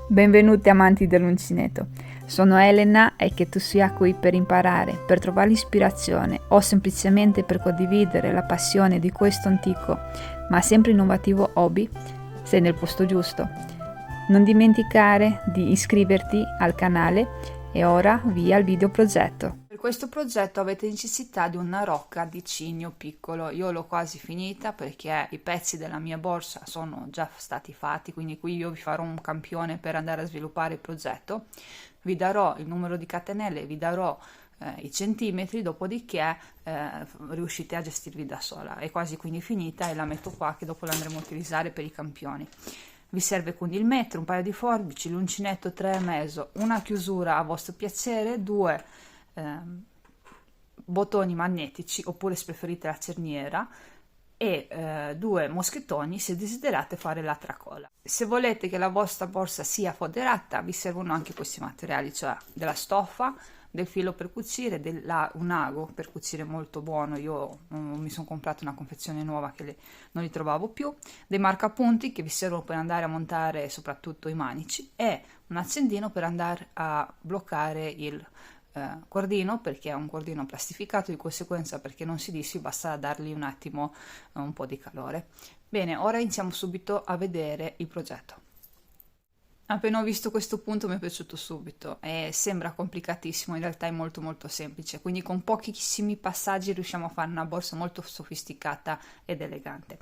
Benvenuti amanti dell'uncinetto, sono Elena e che tu sia qui per imparare, per trovare ispirazione o semplicemente per condividere la passione di questo antico ma sempre innovativo hobby, sei nel posto giusto. Non dimenticare di iscriverti al canale e ora via al video progetto. Per questo progetto avete necessità di una rocca di cigno piccolo. Io l'ho quasi finita perché i pezzi della mia borsa sono già stati fatti, quindi qui io vi farò un campione per andare a sviluppare il progetto. Vi darò il numero di catenelle, vi darò i centimetri, dopodiché riuscite a gestirvi da sola. È quasi quindi finita e la metto qua che dopo la andremo a utilizzare per i campioni. Vi serve quindi il metro, un paio di forbici, l'uncinetto 3,5, una chiusura a vostro piacere, due bottoni magnetici oppure se preferite la cerniera e due moschettoni se desiderate fare la tracolla. Se volete che la vostra borsa sia foderata vi servono anche questi materiali, cioè della stoffa, del filo per cucire, un ago per cucire molto buono. Io mi sono comprato una confezione nuova che non li trovavo più, dei marcapunti che vi servono per andare a montare soprattutto i manici e un accendino per andare a bloccare il cordino, perché è un cordino plastificato, di conseguenza perché non si dissi basta dargli un attimo un po' di calore. Bene, ora iniziamo subito a vedere il progetto. Appena ho visto questo punto mi è piaciuto subito e sembra complicatissimo, in realtà è molto molto semplice, quindi con pochissimi passaggi riusciamo a fare una borsa molto sofisticata ed elegante.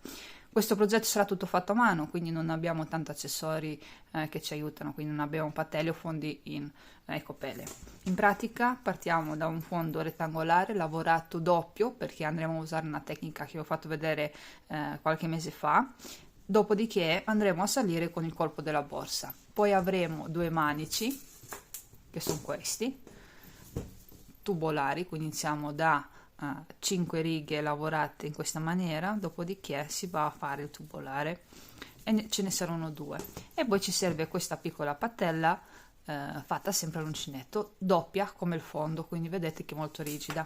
Questo progetto sarà tutto fatto a mano, quindi non abbiamo tanti accessori che ci aiutano, quindi non abbiamo patelli o fondi in ecopelle. In pratica partiamo da un fondo rettangolare lavorato doppio, perché andremo a usare una tecnica che vi ho fatto vedere qualche mese fa. Dopodiché andremo a salire con il corpo della borsa. Poi avremo due manici, che sono questi, tubolari, quindi iniziamo da 5 righe lavorate in questa maniera, dopodiché si va a fare il tubolare e ce ne saranno due. E poi ci serve questa piccola patella fatta sempre all'uncinetto, doppia come il fondo, quindi vedete che è molto rigida.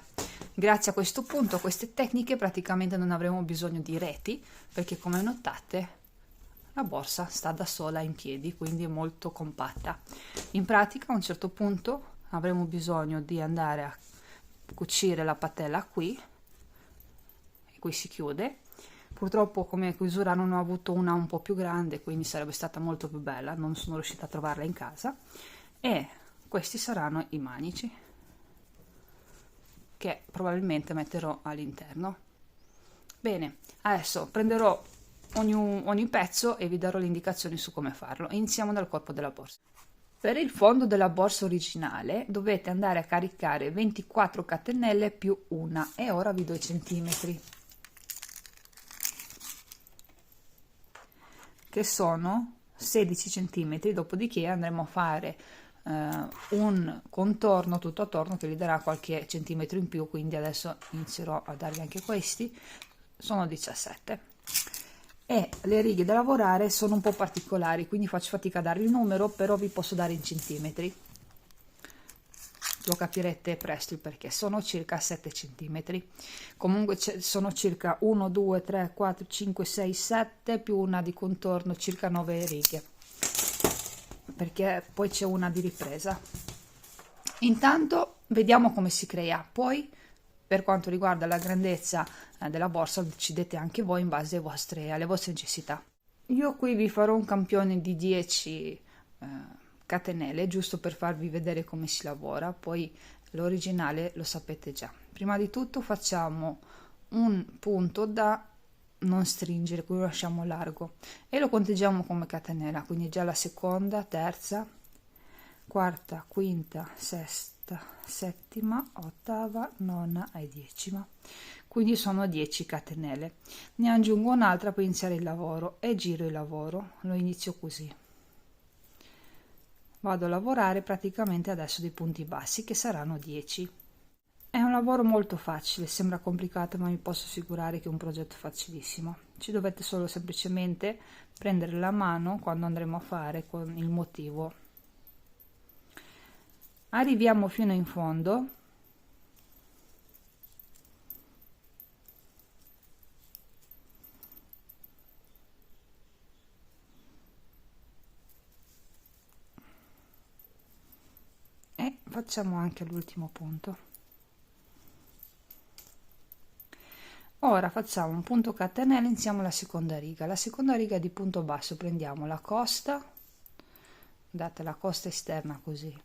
Grazie a questo punto, a queste tecniche, praticamente non avremo bisogno di reti, perché come notate la borsa sta da sola in piedi, quindi è molto compatta. In pratica a un certo punto avremo bisogno di andare a cucire la patella qui, e qui si chiude. Purtroppo come chiusura non ho avuto una un po' più grande, quindi sarebbe stata molto più bella, non sono riuscita a trovarla in casa. E questi saranno i manici che probabilmente metterò all'interno. Bene, adesso prenderò ogni pezzo e vi darò le indicazioni su come farlo. Iniziamo dal corpo della borsa. Per il fondo della borsa originale dovete andare a caricare 24 catenelle più una e ora vi do i centimetri, che sono 16 centimetri. Dopodiché andremo a fare un contorno tutto attorno che vi darà qualche centimetro in più, quindi adesso inizierò a darvi anche questi, sono 17. E le righe da lavorare sono un po' particolari, quindi faccio fatica a darvi il numero, però vi posso dare in centimetri, lo capirete presto il perché. Sono circa 7 centimetri, comunque sono circa 1 2 3 4 5 6 7 più una di contorno, circa 9 righe, perché poi c'è una di ripresa. Intanto vediamo come si crea, poi per quanto riguarda la grandezza della borsa decidete anche voi in base alle vostre necessità. Io qui vi farò un campione di 10 catenelle, giusto per farvi vedere come si lavora, poi l'originale lo sapete già. Prima di tutto facciamo un punto da non stringere, qui lo lasciamo largo e lo conteggiamo come catenella, quindi già la seconda, terza, quarta, quinta, sesta, settima, ottava, nona e decima, quindi sono 10 catenelle. Ne aggiungo un'altra per iniziare il lavoro e giro il lavoro, lo inizio così. Vado a lavorare praticamente adesso dei punti bassi che saranno 10. È un lavoro molto facile, sembra complicato ma vi posso assicurare che è un progetto facilissimo. Ci dovete solo semplicemente prendere la mano quando andremo a fare con il motivo. Arriviamo fino in fondo e facciamo anche l'ultimo punto. Ora facciamo un punto catenella, iniziamo la seconda riga di punto basso, prendiamo la costa, date la costa esterna così,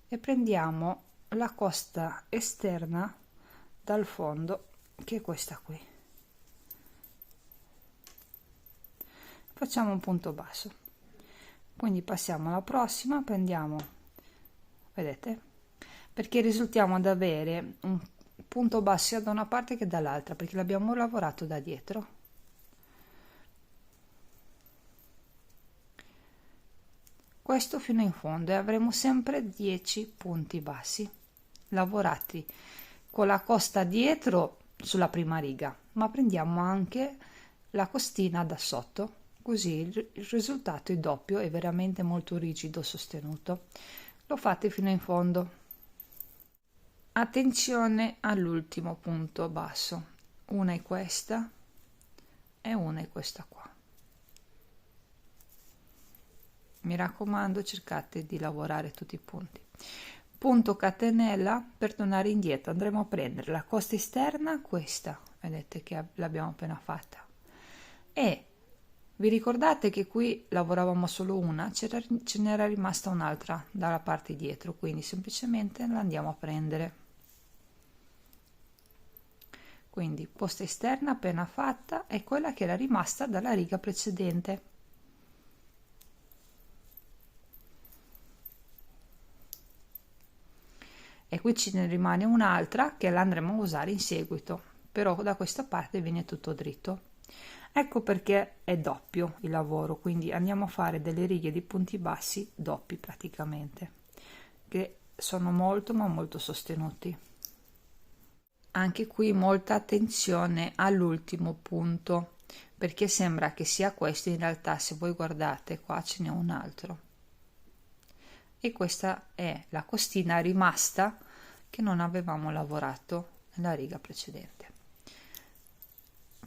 e prendiamo la costa esterna dal fondo, che è questa qui. Facciamo un punto basso, quindi passiamo alla prossima, prendiamo, vedete, perché risultiamo ad avere un punto basso sia da una parte che dall'altra, perché l'abbiamo lavorato da dietro. Questo fino in fondo, e avremo sempre 10 punti bassi lavorati con la costa dietro sulla prima riga, ma prendiamo anche la costina da sotto, così il risultato è doppio, è veramente molto rigido, sostenuto. Lo fate fino in fondo. Attenzione all'ultimo punto basso, una è questa e una è questa qua. Mi raccomando, cercate di lavorare tutti i punti. Punto catenella, per tornare indietro andremo a prendere la costa esterna, questa, vedete che l'abbiamo appena fatta, e vi ricordate che qui lavoravamo solo una, ce n'era rimasta un'altra dalla parte dietro, quindi semplicemente la andiamo a prendere. Quindi posta esterna appena fatta è quella che era rimasta dalla riga precedente. E qui ce ne rimane un'altra che la andremo a usare in seguito, però da questa parte viene tutto dritto. Ecco perché è doppio il lavoro, quindi andiamo a fare delle righe di punti bassi doppi praticamente, che sono molto ma molto sostenuti. Anche qui molta attenzione all'ultimo punto, perché sembra che sia questo, in realtà se voi guardate qua ce n'è un altro, e questa è la costina rimasta che non avevamo lavorato nella riga precedente.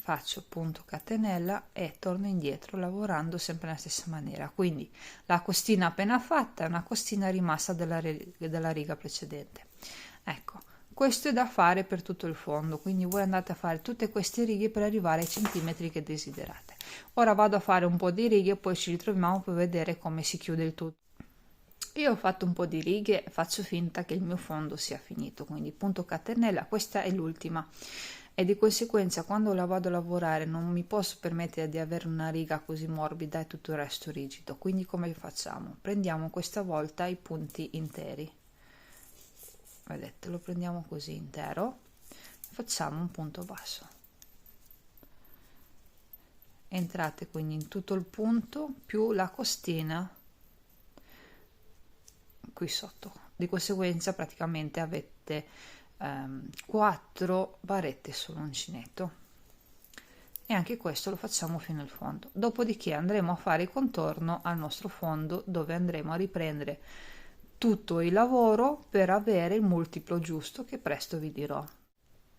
Faccio punto catenella e torno indietro lavorando sempre nella stessa maniera, quindi la costina appena fatta è una costina rimasta della riga precedente. Ecco, questo è da fare per tutto il fondo, quindi voi andate a fare tutte queste righe per arrivare ai centimetri che desiderate. Ora vado a fare un po' di righe e poi ci ritroviamo per vedere come si chiude il tutto. Io ho fatto un po' di righe e faccio finta che il mio fondo sia finito, quindi punto catenella, questa è l'ultima, e di conseguenza quando la vado a lavorare non mi posso permettere di avere una riga così morbida e tutto il resto rigido, quindi come facciamo? Prendiamo questa volta i punti interi, vedete, lo prendiamo così intero, facciamo un punto basso, entrate quindi in tutto il punto più la costina qui sotto, di conseguenza praticamente avete 4 barrette sull'uncinetto, e anche questo lo facciamo fino al fondo. Dopodiché andremo a fare il contorno al nostro fondo, dove andremo a riprendere tutto il lavoro per avere il multiplo giusto, che presto vi dirò.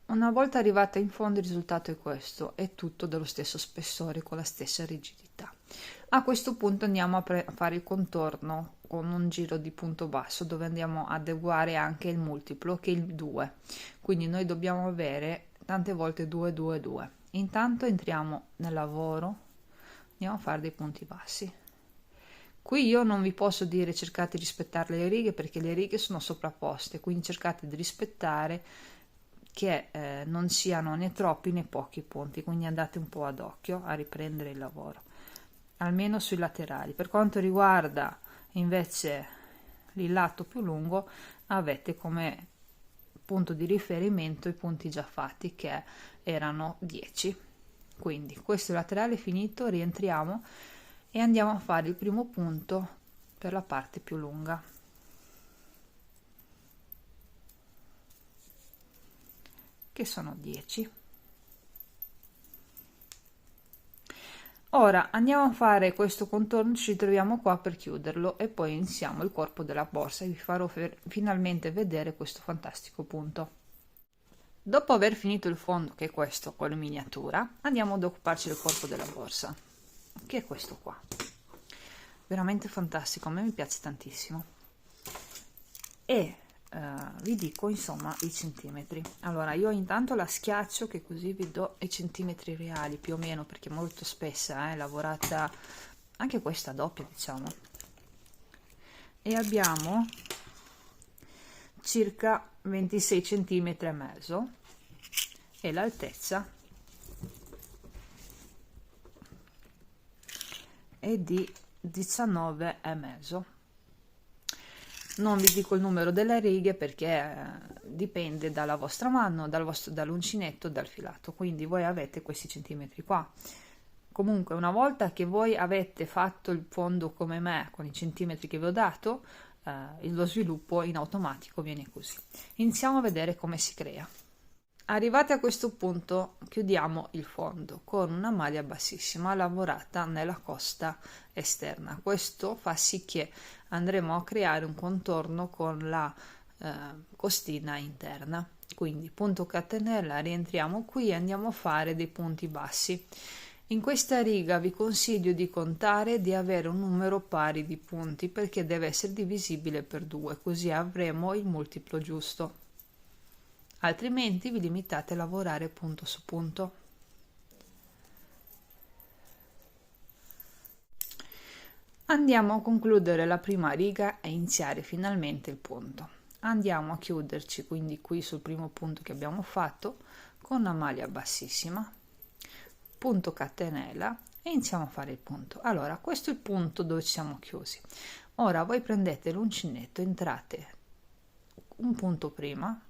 Una volta arrivata in fondo il risultato è questo, è tutto dello stesso spessore con la stessa rigidità. A questo punto andiamo a fare il contorno con un giro di punto basso, dove andiamo ad adeguare anche il multiplo, che è il 2, quindi noi dobbiamo avere tante volte 2 2 2. Intanto entriamo nel lavoro, andiamo a fare dei punti bassi. Qui io non vi posso dire cercate di rispettare le righe, perché le righe sono sovrapposte, quindi cercate di rispettare che non siano né troppi né pochi punti, quindi andate un po' ad occhio a riprendere il lavoro, almeno sui laterali. Per quanto riguarda invece il lato più lungo, avete come punto di riferimento i punti già fatti, che erano 10. Quindi questo laterale è finito, rientriamo e andiamo a fare il primo punto per la parte più lunga, che sono 10. Ora andiamo a fare questo contorno, ci troviamo qua per chiuderlo e poi iniziamo il corpo della borsa e vi farò finalmente vedere questo fantastico punto. Dopo aver finito il fondo, che è questo con la miniatura, andiamo ad occuparci del corpo della borsa, che è questo qua, veramente fantastico, a me mi piace tantissimo. e vi dico insomma i centimetri. Allora io intanto la schiaccio, che così vi do i centimetri reali più o meno, perché è molto spessa, lavorata anche questa doppia, diciamo, e abbiamo circa 26 centimetri e mezzo, e l'altezza è di 19 e mezzo. Non vi dico il numero delle righe perché dipende dalla vostra mano, dall'uncinetto, dal filato, quindi voi avete questi centimetri qua. Comunque, una volta che voi avete fatto il fondo come me con i centimetri che vi ho dato, lo sviluppo in automatico viene così. Iniziamo a vedere come si crea. Arrivati a questo punto chiudiamo il fondo con una maglia bassissima lavorata nella costa esterna. Questo fa sì che andremo a creare un contorno con la costina interna. Quindi punto catenella, rientriamo qui e andiamo a fare dei punti bassi. In questa riga vi consiglio di contare e di avere un numero pari di punti, perché deve essere divisibile per 2, così avremo il multiplo giusto. Altrimenti vi limitate a lavorare punto su punto. Andiamo a concludere la prima riga e iniziare finalmente il punto. Andiamo a chiuderci quindi qui sul primo punto che abbiamo fatto con una maglia bassissima, punto catenella, e iniziamo a fare il punto. Allora, questo è il punto dove ci siamo chiusi. Ora voi prendete l'uncinetto, entrate un punto prima,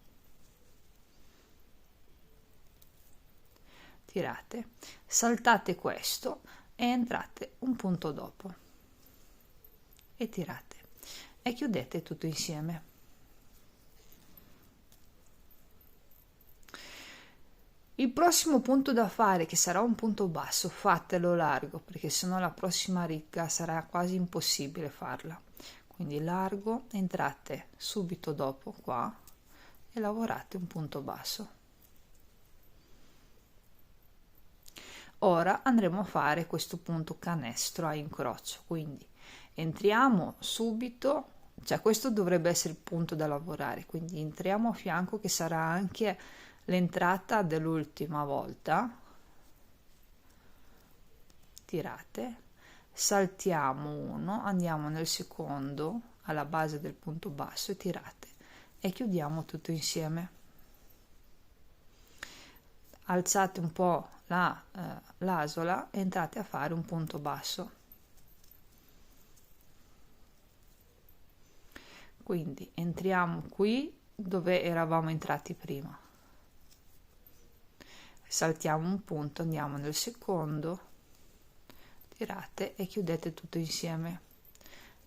tirate, saltate questo e entrate un punto dopo e tirate e chiudete tutto insieme. Il prossimo punto da fare, che sarà un punto basso, fatelo largo, perché sennò la prossima riga sarà quasi impossibile farla. Quindi largo, entrate subito dopo qua e lavorate un punto basso. Ora andremo a fare questo punto canestro a incrocio, quindi entriamo subito, cioè questo dovrebbe essere il punto da lavorare, quindi entriamo a fianco, che sarà anche l'entrata dell'ultima volta, tirate, saltiamo uno, andiamo nel secondo alla base del punto basso e tirate e chiudiamo tutto insieme. Alzate un po' l'asola e entrate a fare un punto basso. Quindi entriamo qui dove eravamo entrati prima, saltiamo un punto, andiamo nel secondo, tirate e chiudete tutto insieme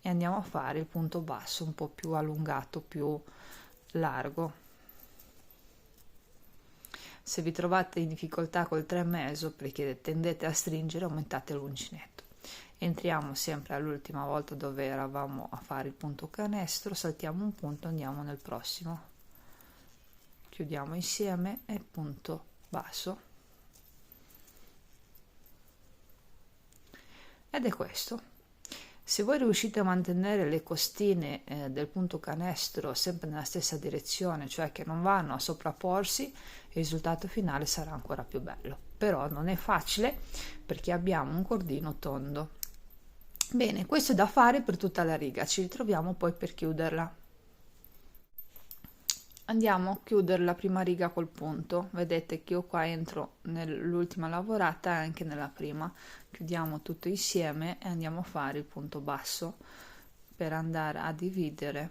e andiamo a fare il punto basso un po' più allungato, più largo. Se vi trovate in difficoltà col 3,5 perché tendete a stringere, aumentate l'uncinetto. Entriamo sempre all'ultima volta dove eravamo a fare il punto canestro, saltiamo un punto, andiamo nel prossimo, chiudiamo insieme e punto basso. Ed è questo. Se voi riuscite a mantenere le costine del punto canestro sempre nella stessa direzione, cioè che non vanno a sovrapporsi, il risultato finale sarà ancora più bello. Però non è facile perché abbiamo un cordino tondo. Bene, questo è da fare per tutta la riga, ci ritroviamo poi per chiuderla. Andiamo a chiudere la prima riga col punto, vedete che io qua entro nell'ultima lavorata e anche nella prima, chiudiamo tutto insieme e andiamo a fare il punto basso per andare a dividere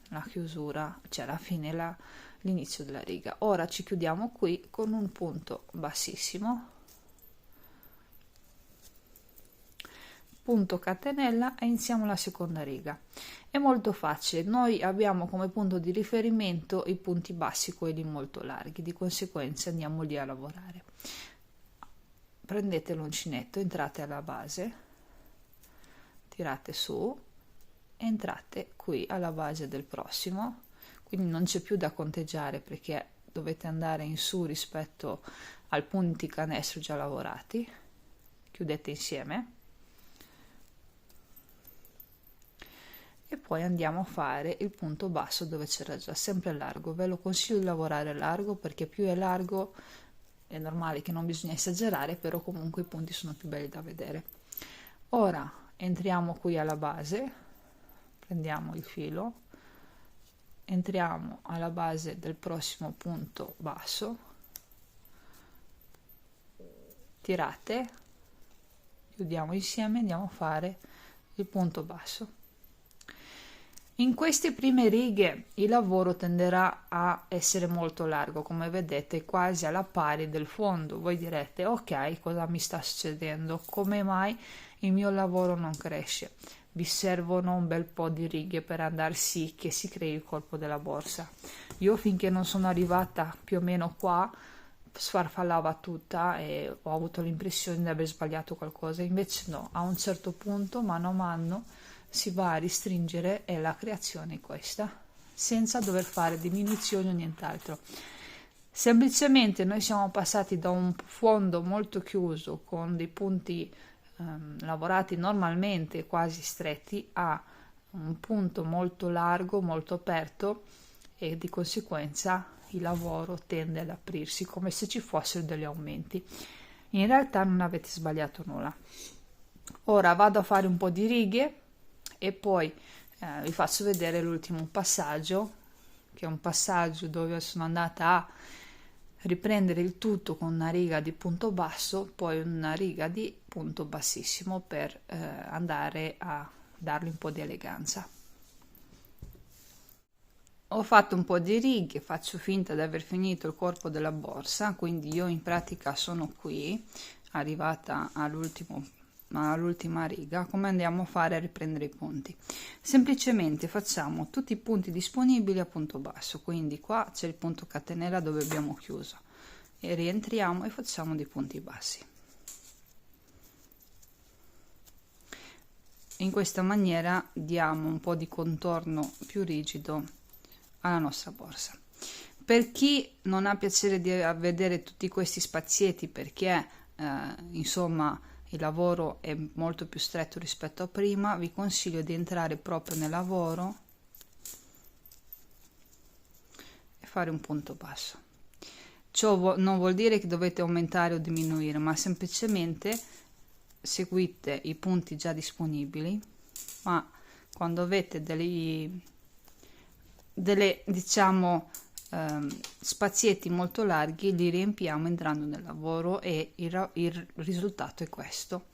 la chiusura, cioè alla fine l'inizio della riga. Ora ci chiudiamo qui con un punto bassissimo, punto catenella e iniziamo la seconda riga. È molto facile, noi abbiamo come punto di riferimento i punti bassi, quelli molto larghi, di conseguenza andiamo lì a lavorare. Prendete l'uncinetto, entrate alla base, tirate su, entrate qui alla base del prossimo, quindi non c'è più da conteggiare perché dovete andare in su rispetto ai punti canestro già lavorati, chiudete insieme e poi andiamo a fare il punto basso dove c'era già, sempre largo. Ve lo consiglio di lavorare largo perché più è largo, è normale che non bisogna esagerare, però comunque i punti sono più belli da vedere. Ora entriamo qui alla base, prendiamo il filo, entriamo alla base del prossimo punto basso, tirate, chiudiamo insieme, andiamo a fare il punto basso. In queste prime righe il lavoro tenderà a essere molto largo, come vedete, quasi alla pari del fondo. Voi direte: ok, cosa mi sta succedendo? Come mai il mio lavoro non cresce? Vi servono un bel po' di righe per andare sì che si crei il corpo della borsa. Io finché non sono arrivata più o meno qua sfarfallava tutta e ho avuto l'impressione di aver sbagliato qualcosa, invece no, a un certo punto mano a mano si va a ristringere e la creazione è questa, senza dover fare diminuzioni o nient'altro. Semplicemente noi siamo passati da un fondo molto chiuso con dei punti lavorati normalmente quasi stretti a un punto molto largo, molto aperto, e di conseguenza il lavoro tende ad aprirsi come se ci fossero degli aumenti. In realtà non avete sbagliato nulla. Ora vado a fare un po' di righe e poi vi faccio vedere l'ultimo passaggio, che è un passaggio dove sono andata a riprendere il tutto con una riga di punto basso, poi una riga di punto bassissimo per andare a dargli un po' di eleganza. Ho fatto un po' di righe, faccio finta di aver finito il corpo della borsa, quindi io in pratica sono qui, arrivata all'ultima riga. Come andiamo a fare a riprendere i punti? Semplicemente facciamo tutti i punti disponibili a punto basso, quindi qua c'è il punto catenella dove abbiamo chiuso e rientriamo e facciamo dei punti bassi. In questa maniera diamo un po' di contorno più rigido alla nostra borsa. Per chi non ha piacere di vedere tutti questi spazietti perché insomma il lavoro è molto più stretto rispetto a prima, vi consiglio di entrare proprio nel lavoro e fare un punto basso. Ciò non vuol dire che dovete aumentare o diminuire, ma semplicemente seguite i punti già disponibili, ma quando avete delle diciamo spazietti molto larghi li riempiamo entrando nel lavoro e il risultato è questo.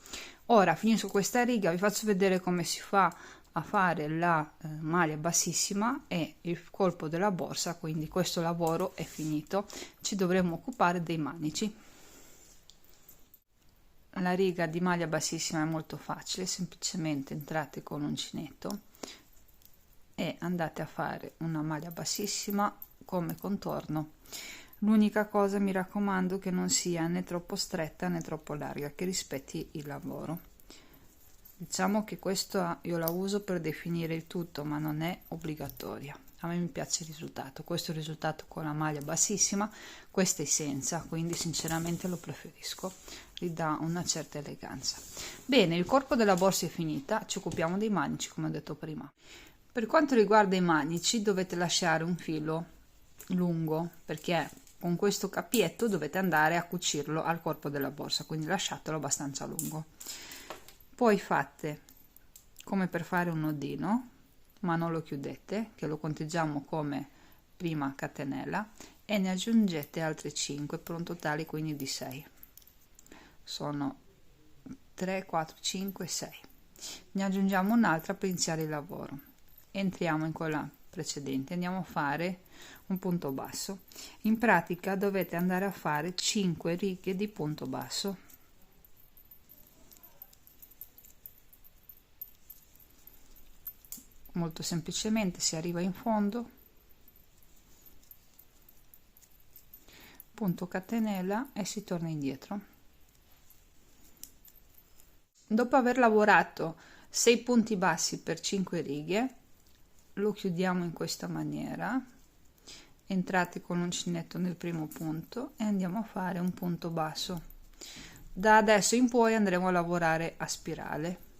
Ora finisco questa riga, vi faccio vedere come si fa a fare la maglia bassissima e il colpo della borsa, quindi questo lavoro è finito, ci dovremo occupare dei manici. La riga di maglia bassissima è molto facile, semplicemente entrate con l'uncinetto e andate a fare una maglia bassissima come contorno. L'unica cosa, mi raccomando, che non sia né troppo stretta né troppo larga, che rispetti il lavoro. Diciamo che questo io la uso per definire il tutto, ma non è obbligatoria. A me mi piace il risultato, questo è il risultato con la maglia bassissima, questa è senza, quindi sinceramente lo preferisco, gli dà una certa eleganza. Bene, il corpo della borsa è finita, ci occupiamo dei manici come ho detto prima. Per quanto riguarda i manici dovete lasciare un filo lungo perché con questo cappietto dovete andare a cucirlo al corpo della borsa, quindi lasciatelo abbastanza lungo. Poi fate come per fare un nodino, ma non lo chiudete, che lo conteggiamo come prima catenella, e ne aggiungete altre 5 per un totale quindi di 6. Sono 3, 4, 5, 6. Ne aggiungiamo un'altra per iniziare il lavoro. Entriamo in quella precedente, andiamo a fare un punto basso. In pratica dovete andare a fare 5 righe di punto basso. Molto semplicemente si arriva in fondo, punto catenella e si torna indietro. Dopo aver lavorato 6 punti bassi per 5 righe, lo chiudiamo in questa maniera, entrate con l'uncinetto nel primo punto e andiamo a fare un punto basso. Da adesso in poi andremo a lavorare a spirale.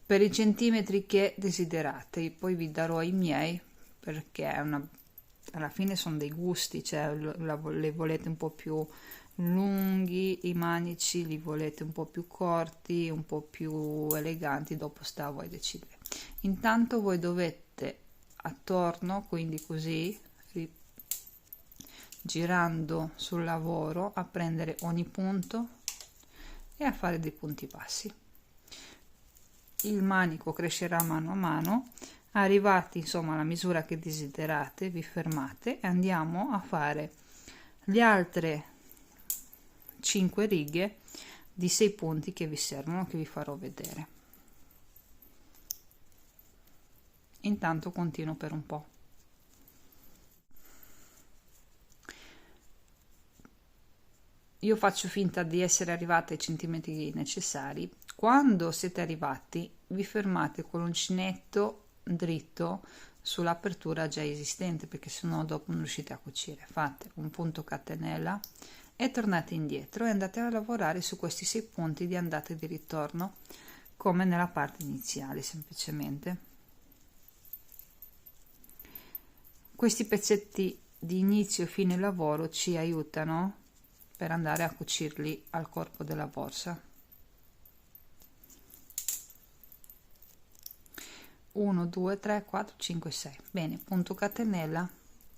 per i centimetri che desiderate. Poi vi darò i miei, perché alla fine sono dei gusti, cioè le volete un po' più lunghi i manici, li volete un po' più corti, un po' più eleganti, dopo sta a voi decidere. Intanto voi dovete attorno, quindi così, girando sul lavoro, a prendere ogni punto e a fare dei punti bassi. Il manico crescerà mano a mano. Arrivati insomma alla misura che desiderate, vi fermate e andiamo a fare le altre 5 righe di 6 punti che vi servono, che vi farò vedere. Intanto continuo per un po'. Io faccio finta di essere arrivata ai centimetri necessari. Quando siete arrivati, vi fermate con l'uncinetto dritto sull'apertura già esistente, perché sennò dopo non riuscite a cucire. Fate un punto catenella e tornate indietro e andate a lavorare su questi 6 punti di andata e di ritorno, come nella parte iniziale. Semplicemente questi pezzetti di inizio e fine lavoro ci aiutano per andare a cucirli al corpo della borsa. 1 2 3 4 5 6. Bene, punto catenella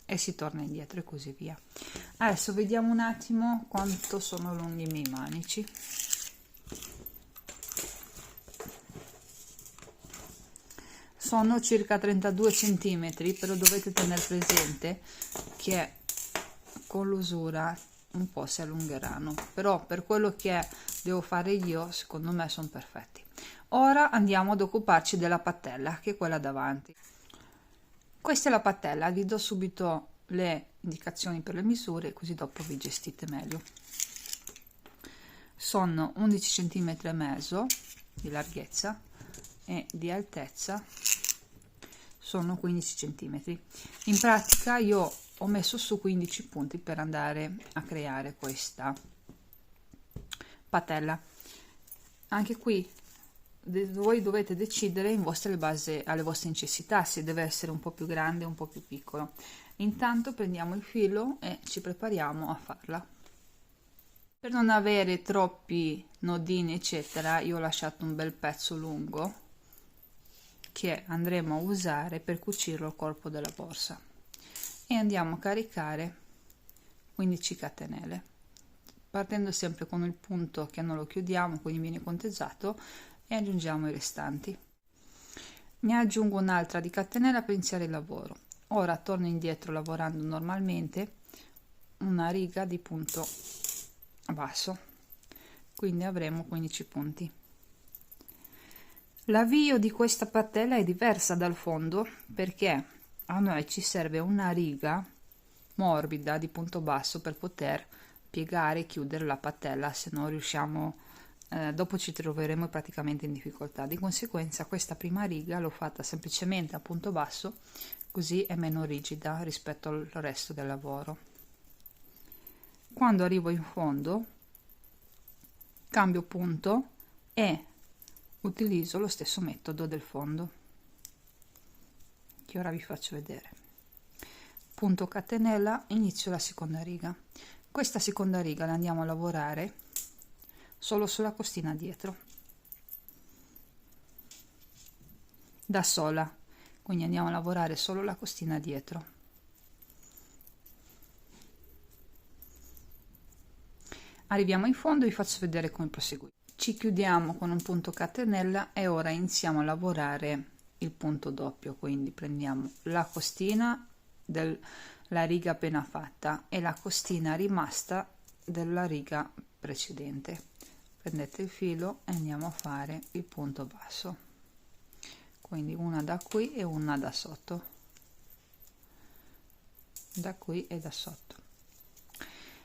e si torna indietro e così via. Adesso vediamo un attimo quanto sono lunghi i miei manici. Sono circa 32 centimetri, però dovete tenere presente che con l'usura un po' si allungheranno, però per quello che devo fare io, secondo me sono perfetti. Ora andiamo ad occuparci della patella, che è quella davanti. Questa è la patella, vi do subito le indicazioni per le misure, così dopo vi gestite meglio. Sono 11 cm e mezzo di larghezza e di altezza sono 15 cm. In pratica io ho messo su 15 punti per andare a creare questa patella. Anche qui voi dovete decidere in base alle vostre necessità, se deve essere un po' più grande o un po' più piccolo. Intanto prendiamo il filo e ci prepariamo a farla. Per non avere troppi nodini eccetera, io ho lasciato un bel pezzo lungo che andremo a usare per cucirlo al corpo della borsa, e andiamo a caricare 15 catenelle, partendo sempre con il punto che non lo chiudiamo, quindi viene conteggiato, e aggiungiamo i restanti. Ne aggiungo un'altra di catenella per iniziare il lavoro. Ora torno indietro lavorando normalmente una riga di punto basso, quindi avremo 15 punti. L'avvio di questa patella è diversa dal fondo, perché a noi ci serve una riga morbida di punto basso per poter piegare e chiudere la patella, se no riusciamo, dopo ci troveremo praticamente in difficoltà. Di conseguenza questa prima riga l'ho fatta semplicemente a punto basso, così è meno rigida rispetto al resto del lavoro. Quando arrivo in fondo cambio punto e utilizzo lo stesso metodo del fondo, che ora vi faccio vedere. Punto catenella, inizio la seconda riga. Questa seconda riga la andiamo a lavorare solo sulla costina dietro, da sola, quindi andiamo a lavorare solo la costina dietro. Arriviamo in fondo e vi faccio vedere come proseguire. Ci chiudiamo con un punto catenella e ora iniziamo a lavorare il punto doppio, quindi prendiamo la costina della riga appena fatta e la costina rimasta della riga precedente. Prendete il filo e andiamo a fare il punto basso, quindi una da qui e una da sotto, da qui e da sotto.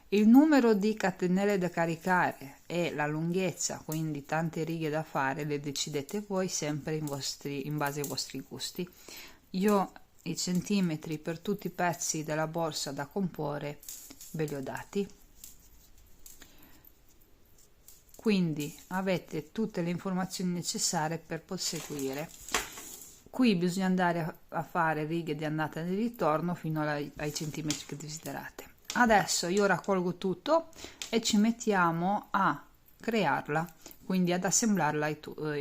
Il numero di catenelle da caricare e la lunghezza, quindi tante righe da fare, le decidete voi sempre in base ai vostri gusti. Io i centimetri per tutti i pezzi della borsa da comporre ve li ho dati. quindi avete tutte le informazioni necessarie per proseguire. Qui bisogna andare a fare righe di andata e di ritorno fino ai centimetri che desiderate. Adesso io raccolgo tutto e ci mettiamo a crearla, quindi ad assemblarla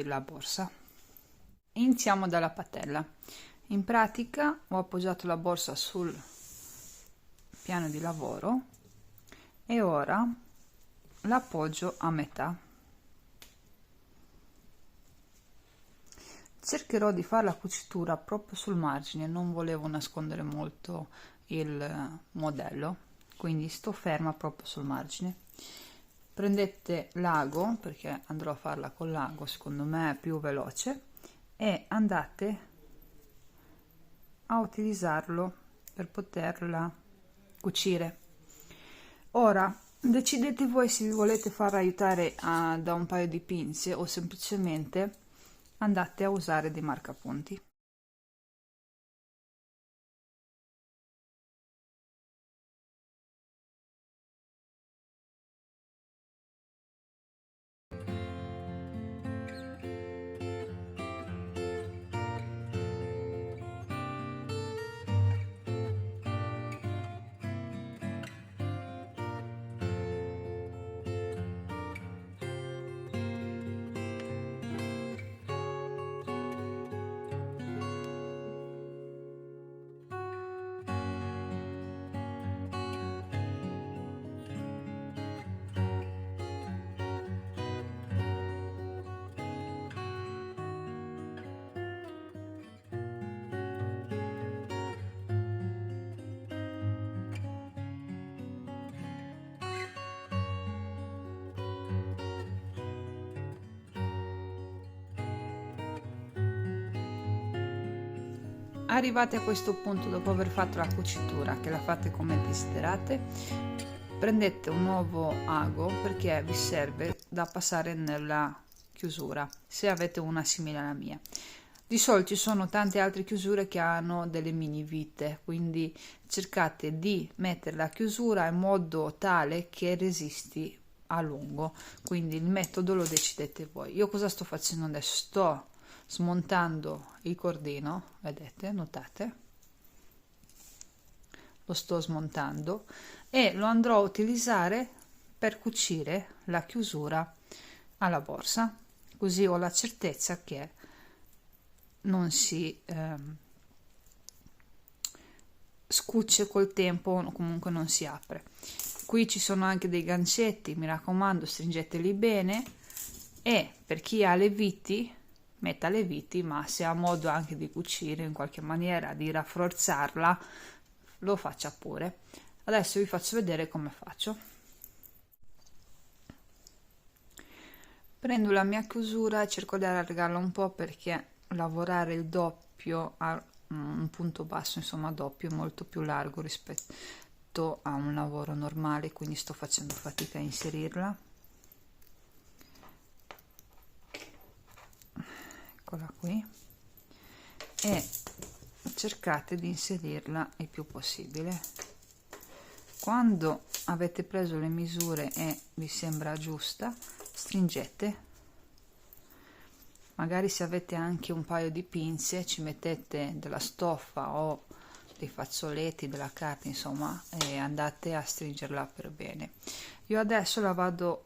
la borsa. Iniziamo dalla patella. In pratica ho appoggiato la borsa sul piano di lavoro e ora l'appoggio a metà. Cercherò di fare la cucitura proprio sul margine, non volevo nascondere molto il modello, quindi sto ferma proprio sul margine. Prendete l'ago, perché andrò a farla con l'ago, secondo me è più veloce, e andate a utilizzarlo per poterla cucire. Ora decidete voi se vi volete far aiutare da un paio di pinze o semplicemente andate a usare dei marcapunti. Arrivate a questo punto, dopo aver fatto la cucitura, che la fate come desiderate, prendete un nuovo ago perché vi serve da passare nella chiusura, se avete una simile alla mia. Di solito ci sono tante altre chiusure che hanno delle mini vite, quindi cercate di mettere la chiusura in modo tale che resisti a lungo, quindi il metodo lo decidete voi. Io cosa sto facendo adesso? Sto smontando il cordino, vedete, notate, lo sto smontando e lo andrò a utilizzare per cucire la chiusura alla borsa, così ho la certezza che non si scucce col tempo o comunque non si apre. Qui ci sono anche dei gancetti, mi raccomando, stringeteli bene, e per chi ha le viti metta le viti, ma se ha modo anche di cucire in qualche maniera, di rafforzarla, lo faccia pure. Adesso vi faccio vedere come faccio. Prendo la mia chiusura e cerco di allargarla un po' perché lavorare il doppio a un punto basso, insomma doppio, è molto più largo rispetto a un lavoro normale, quindi sto facendo fatica a inserirla. Qui, e cercate di inserirla il più possibile. Quando avete preso le misure e vi sembra giusta, stringete. Magari se avete anche un paio di pinze ci mettete della stoffa o dei fazzoletti, della carta, insomma, e andate a stringerla per bene. Io adesso la vado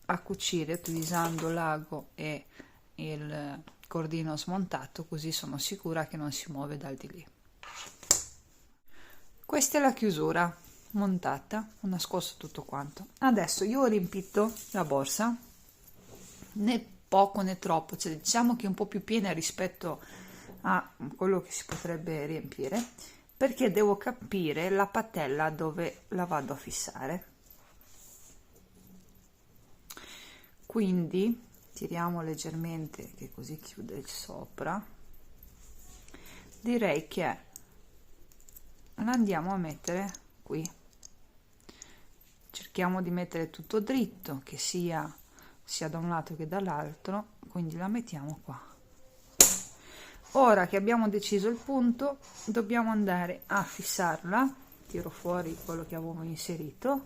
a cucire utilizzando l'ago e il cordino smontato, così sono sicura che non si muove dal di lì. Questa è la chiusura montata, ho nascosto tutto quanto. Adesso io ho riempito la borsa, né poco né troppo, cioè diciamo che è un po' più piena rispetto a quello che si potrebbe riempire, perché devo capire la patella dove la vado a fissare. Quindi tiriamo leggermente, che così chiude il sopra. Direi che la andiamo a mettere qui. Cerchiamo di mettere tutto dritto, che sia da un lato che dall'altro, quindi la mettiamo qua. Ora che abbiamo deciso il punto, dobbiamo andare a fissarla. Tiro fuori quello che avevo inserito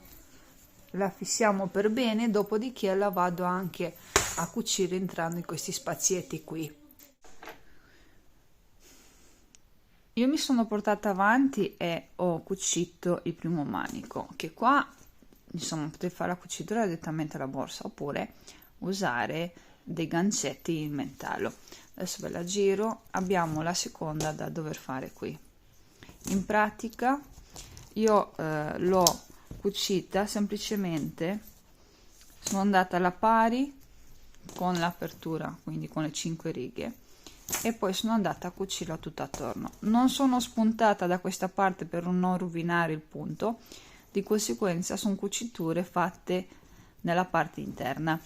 la fissiamo per bene, dopodiché la vado anche a cucire entrando in questi spazietti qui. Io mi sono portata avanti e ho cucito il primo manico, che qua insomma potete fare la cucitura direttamente alla borsa oppure usare dei gancetti in metallo. Adesso ve la giro. Abbiamo la seconda da dover fare qui. In pratica io l'ho cucita semplicemente, sono andata alla pari con l'apertura, quindi con le 5 righe, e poi sono andata a cucirla tutta attorno. Non sono spuntata da questa parte per non rovinare il punto, di conseguenza sono cuciture fatte nella parte interna.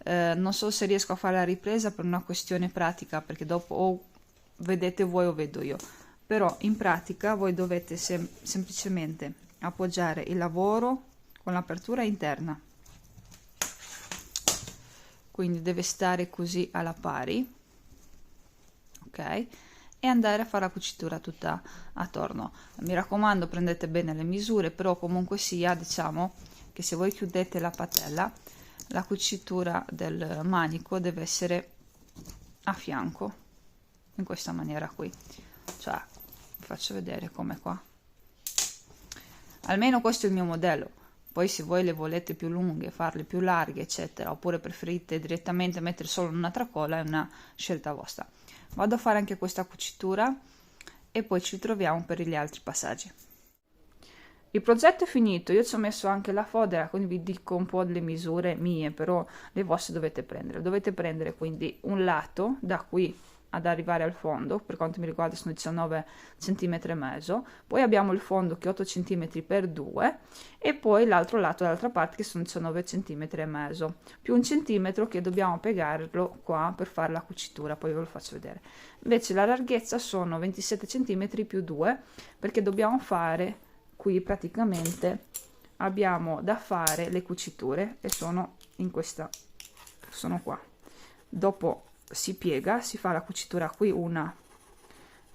Non so se riesco a fare la ripresa per una questione pratica, perché dopo o vedete voi o vedo io, però in pratica voi dovete semplicemente appoggiare il lavoro con l'apertura interna, quindi deve stare così alla pari, ok, e andare a fare la cucitura tutta attorno. Mi raccomando, prendete bene le misure, però comunque sia, diciamo che se voi chiudete la patella, la cucitura del manico deve essere a fianco, in questa maniera qui, cioè vi faccio vedere come qua, almeno questo è il mio modello. Poi se voi le volete più lunghe, farle più larghe eccetera, oppure preferite direttamente mettere solo una tracolla, è una scelta vostra. Vado a fare anche questa cucitura e poi ci troviamo per gli altri passaggi. Il progetto è finito, io ci ho messo anche la fodera, quindi vi dico un po' delle misure mie, però le vostre dovete prendere quindi un lato da qui ad arrivare al fondo, per quanto mi riguarda sono 19 cm e mezzo, poi abbiamo il fondo che è 8 cm per 2 e poi l'altro lato dall'altra parte che sono 19 cm e mezzo, più un centimetro che dobbiamo piegarlo qua per fare la cucitura, poi ve lo faccio vedere. Invece la larghezza sono 27 cm più 2, perché dobbiamo fare qui praticamente, abbiamo da fare le cuciture e sono in questa, sono qua. Dopo si piega, si fa la cucitura qui 1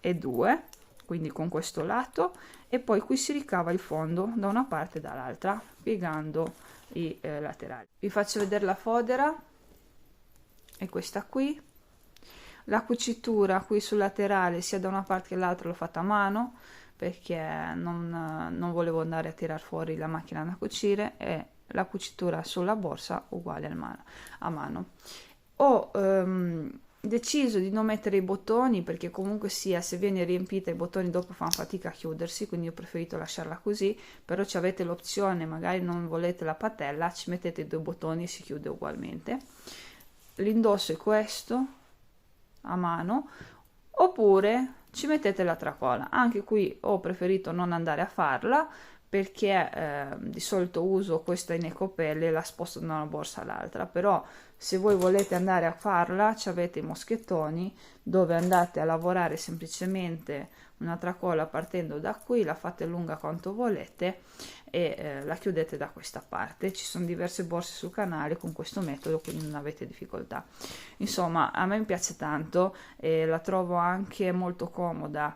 e 2, quindi con questo lato, e poi qui si ricava il fondo da una parte e dall'altra piegando i laterali. Vi faccio vedere la fodera, è questa qui. La cucitura qui sul laterale sia da una parte che dall'altra l'ho fatta a mano perché non volevo andare a tirar fuori la macchina da cucire, e la cucitura sulla borsa uguale a mano. Ho deciso di non mettere i bottoni perché comunque sia, se viene riempita i bottoni dopo fanno fatica a chiudersi, quindi ho preferito lasciarla così, però ci avete l'opzione, magari non volete la patella, ci mettete i 2 bottoni e si chiude ugualmente. L'indosso è questo, a mano, oppure ci mettete la tracolla. Anche qui ho preferito non andare a farla perché di solito uso questa in ecopelle e la sposto da una borsa all'altra, però se voi volete andare a farla ci avete i moschettoni dove andate a lavorare semplicemente una tracolla partendo da qui, la fate lunga quanto volete e la chiudete da questa parte. Ci sono diverse borse sul canale con questo metodo, quindi non avete difficoltà. Insomma, a me piace tanto e la trovo anche molto comoda,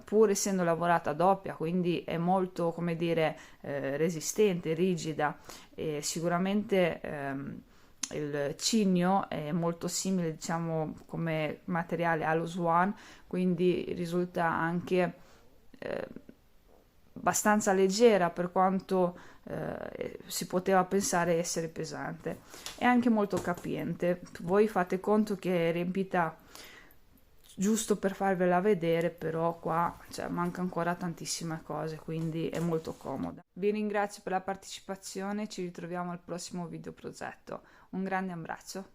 pur essendo lavorata doppia, quindi è molto, come dire, resistente, rigida, e sicuramente il cigno è molto simile, diciamo, come materiale allo Swan, quindi risulta anche abbastanza leggera per quanto si poteva pensare essere pesante, è anche molto capiente. Voi fate conto che è riempita giusto per farvela vedere, però qua manca ancora tantissime cose, quindi è molto comoda. Vi ringrazio per la partecipazione, ci ritroviamo al prossimo video progetto. Un grande abbraccio.